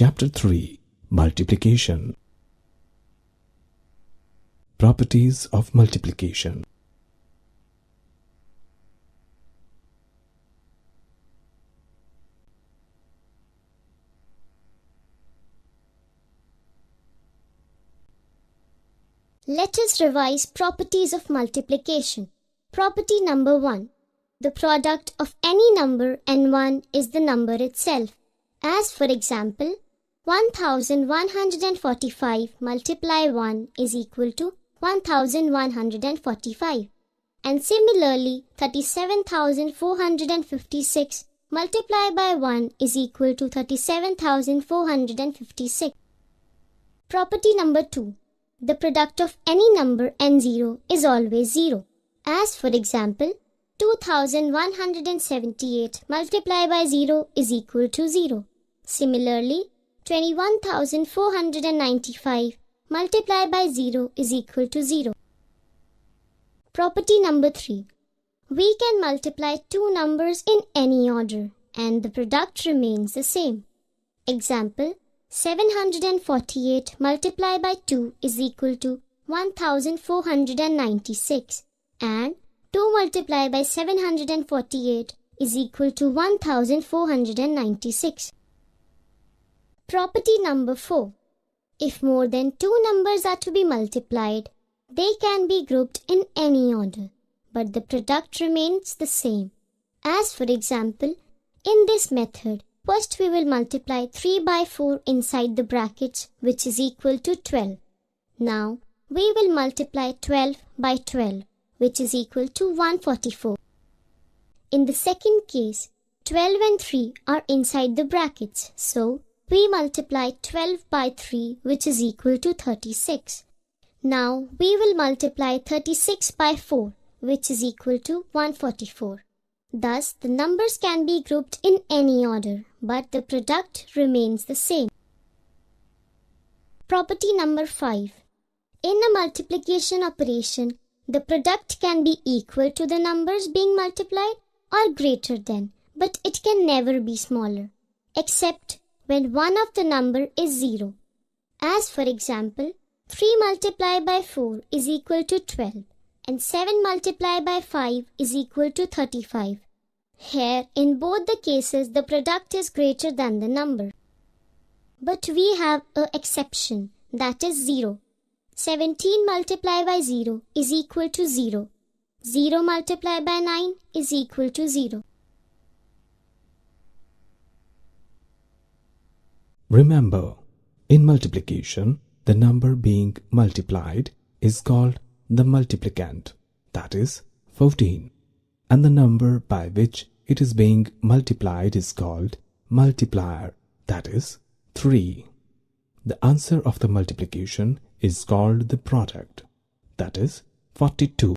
Chapter 3. Multiplication. Properties of multiplication. Let us revise properties of multiplication. Property number 1. The product of any number and 1 is the number itself. As for example, 1145 multiply 1 is equal to 1145. And similarly, 37,456 multiplied by 1 is equal to 37,456. Property number 2. The product of any number and 0 is always 0. As for example, 2178 multiplied by 0 is equal to 0. Similarly, 21,495 multiplied by 0 is equal to 0. Property number 3. We can multiply two numbers in any order and the product remains the same. Example, 748 multiplied by 2 is equal to 1496 and 2 multiplied by 748 is equal to 1496. Property number 4. If more than two numbers are to be multiplied, they can be grouped in any order, but the product remains the same. As for example, in this method, first we will multiply 3 by 4 inside the brackets, which is equal to 12. Now, we will multiply 12 by 12, which is equal to 144. In the second case, 12 and 3 are inside the brackets, so we multiply 12 by 3, which is equal to 36. Now, we will multiply 36 by 4, which is equal to 144. Thus, the numbers can be grouped in any order, but the product remains the same. Property number 5. In a multiplication operation, the product can be equal to the numbers being multiplied or greater than, but it can never be smaller, except when one of the number is 0. As for example, 3 multiplied by 4 is equal to 12. And 7 multiplied by 5 is equal to 35. Here, in both the cases, the product is greater than the number. But we have an exception, that is 0. 17 multiplied by 0 is equal to 0. 0 multiplied by 9 is equal to 0. Remember, in multiplication, the number being multiplied is called the multiplicand, that is 14, and the number by which it is being multiplied is called multiplier, that is 3. The answer of the multiplication is called the product, that is 42.